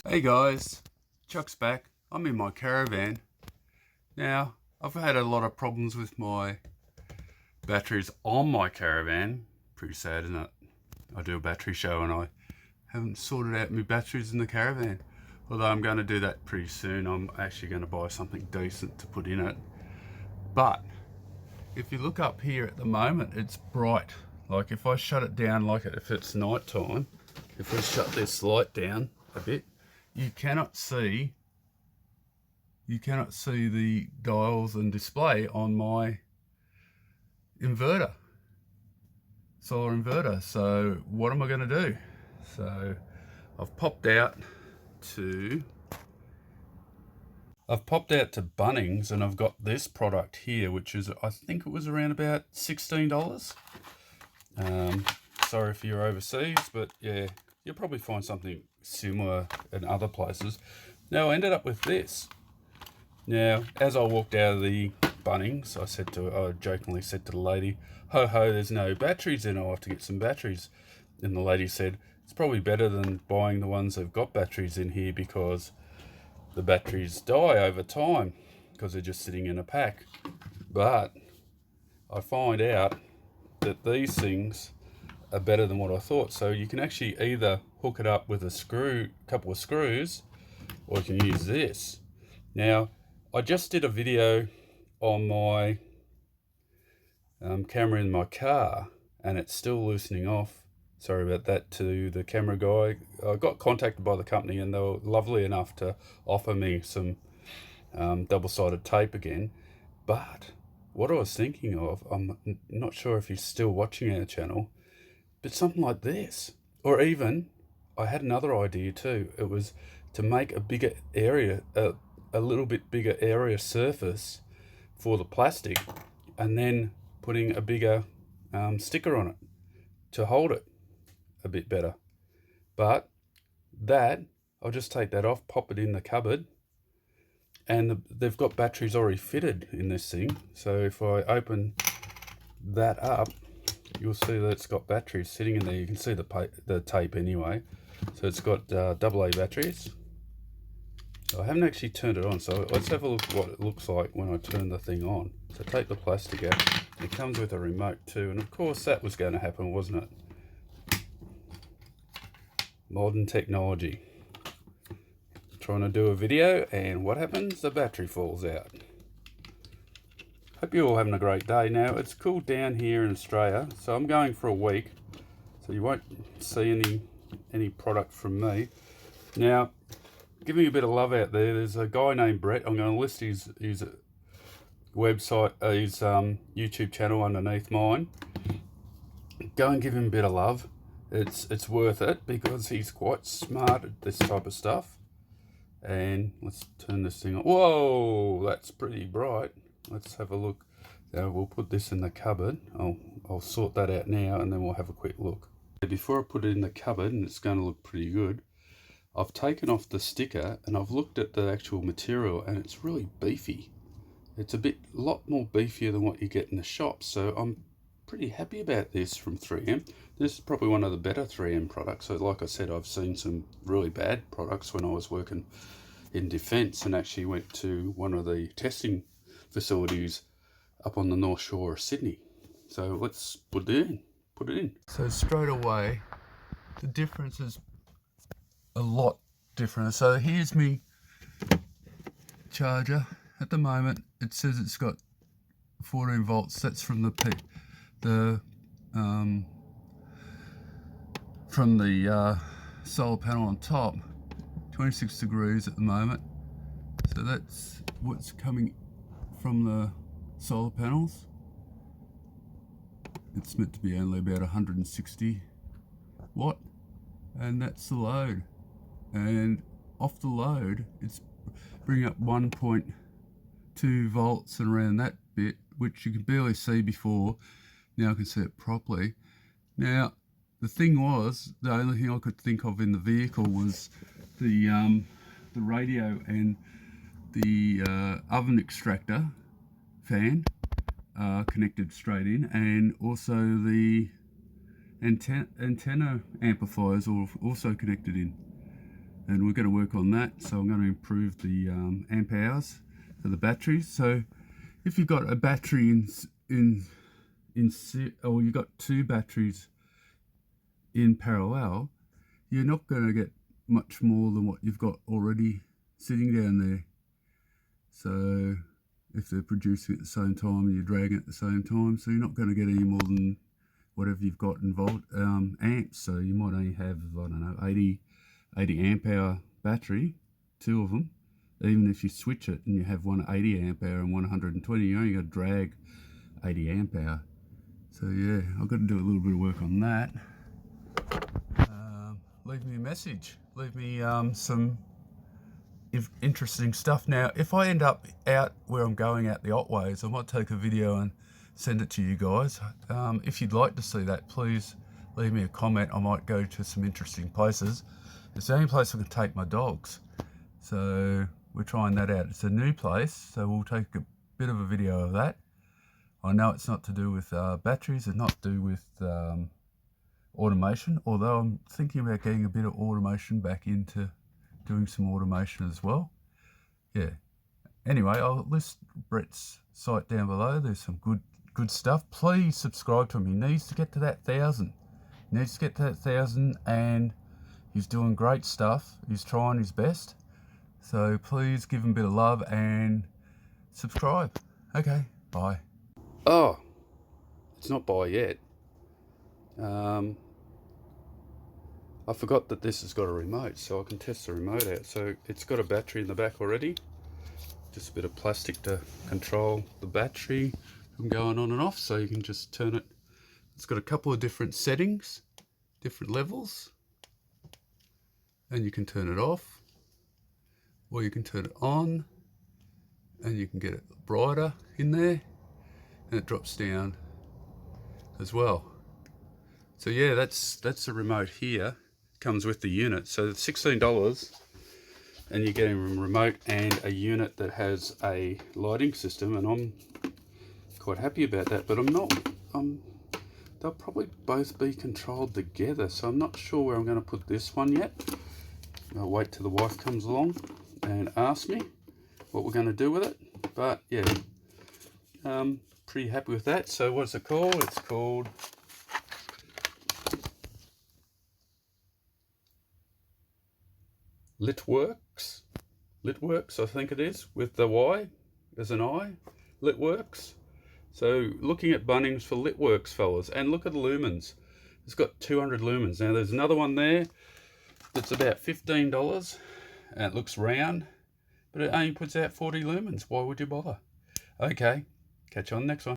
Hey guys, Chuck's back. I'm in my caravan. Now, I've had a lot of problems with my batteries on my caravan. Pretty sad, isn't it? I do a battery show and I haven't sorted out my batteries in the caravan. Although I'm going to do that pretty soon. I'm actually going to buy something decent to put in it. But if you look up here at the moment, it's bright. Like if I shut it down, like if it's night time, if we shut this light down a bit, you cannot see the dials and display on my inverter, solar inverter. So what am I going to do? So I've popped out to Bunnings and I've got this product here, which is, I think it was around about $16. Sorry if you're overseas, but yeah, you'll probably find something similar in other places. Now I ended up with this. Now, as I walked out of the Bunnings, I jokingly said to the lady, ho ho, there's no batteries in, I'll have to get some batteries. And the lady said, it's probably better than buying the ones that've got batteries in here because the batteries die over time because they're just sitting in a pack. But I find out that these things are better than what I thought. So you can actually either hook it up with a couple of screws, or you can use this. Now, I just did a video on my camera in my car and it's still loosening off. Sorry about that to the camera guy. I got contacted by the company and they were lovely enough to offer me some double-sided tape again. But what I was thinking of, I'm not sure if you're still watching our channel, but something like this. Or even, I had another idea too. It was to make a bigger area, a little bit bigger area surface for the plastic, and then putting a bigger sticker on it to hold it a bit better. But that, I'll just take that off, pop it in the cupboard, and they've got batteries already fitted in this thing. So if I open that up, you'll see that it's got batteries sitting in there. You can see the tape anyway. So it's got AA batteries. I haven't actually turned it on, so let's have a look at what it looks like when I turn the thing on. So take the plastic out. It comes with a remote too, and of course that was going to happen, wasn't it? Modern technology. Trying to do a video, and what happens? The battery falls out. Hope you're all having a great day. Now, it's cooled down here in Australia, so I'm going for a week, so you won't see any product from me. Now, giving you a bit of love out there, there's a guy named Brett. I'm going to list his website, his YouTube channel underneath mine. Go and give him a bit of love. It's worth it because he's quite smart at this type of stuff. And let's turn this thing on. Whoa, that's pretty bright. Let's have a look. Now we'll put this in the cupboard. I'll sort that out now and then we'll have a quick look. Before I put it in the cupboard, and it's going to look pretty good, I've taken off the sticker and I've looked at the actual material and it's really beefy. It's a lot more beefier than what you get in the shops. So I'm pretty happy about this from 3M. This is probably one of the better 3M products. So like I said, I've seen some really bad products when I was working in defence and actually went to one of the testing facilities up on the North Shore of Sydney. So let's put it in. So straight away, the difference is a lot different. So here's me charger. At the moment, it says it's got 14 volts. That's from the solar panel on top. 26 degrees at the moment. So that's what's coming from the solar panels. It's meant to be only about 160 watt, and that's the load. And off the load, it's bringing up 1.2 volts and around that bit, which you can barely see before. Now I can see it properly. Now, the thing was, the only thing I could think of in the vehicle was the radio and the oven extractor fan connected straight in, and also the antenna amplifiers are also connected in. and we're going to work on that. So I'm going to improve the amp hours for the batteries. So if you've got a battery or you've got two batteries in parallel, you're not going to get much more than what you've got already sitting down there. So if they're producing at the same time and you're dragging at the same time, so you're not going to get any more than whatever you've got in amps. So you might only have, I don't know, 80 amp hour battery, two of them. Even if you switch it and you have one 80 amp hour and one 120, you're only going to drag 80 amp hour. So yeah, I've got to do a little bit of work on that. Leave me a message. Leave me some interesting stuff. Now, if I end up out where I'm going out the Otways, I might take a video and send it to you guys. If you'd like to see that, please leave me a comment. I might go to some interesting places. It's the only place I can take my dogs. So we're trying that out. It's a new place, so we'll take a bit of a video of that. I know it's not to do with batteries, it's not to do with automation, although I'm thinking about getting a bit of automation back into doing some automation as well. Yeah. Anyway, I'll list Brett's site down below. There's some good stuff. Please subscribe to him. He needs to get to that 1,000. He needs to get to that 1,000, and he's doing great stuff. He's trying his best. So please give him a bit of love and subscribe. Okay, bye. Oh, it's not bye yet. I forgot that this has got a remote, so I can test the remote out. So it's got a battery in the back already. Just a bit of plastic to control the battery from going on and off, so you can just turn it. It's got a couple of different settings, different levels, and you can turn it off, or you can turn it on, and you can get it brighter in there, and it drops down as well. So yeah, that's the remote here. Comes with the unit, so it's $16, and you're getting a remote and a unit that has a lighting system, and I'm quite happy about that. But I'm not. They'll probably both be controlled together, so I'm not sure where I'm going to put this one yet. I'll wait till the wife comes along and asks me what we're going to do with it. But yeah, pretty happy with that. So what's it called? It's called Litworks, I think it is, with the Y as an I, Litworks. So looking at Bunnings for Litworks, fellas, and look at the lumens. It's got 200 lumens. Now there's another one there that's about $15, and it looks round, but it only puts out 40 lumens. Why would you bother? Okay, catch you on the next one.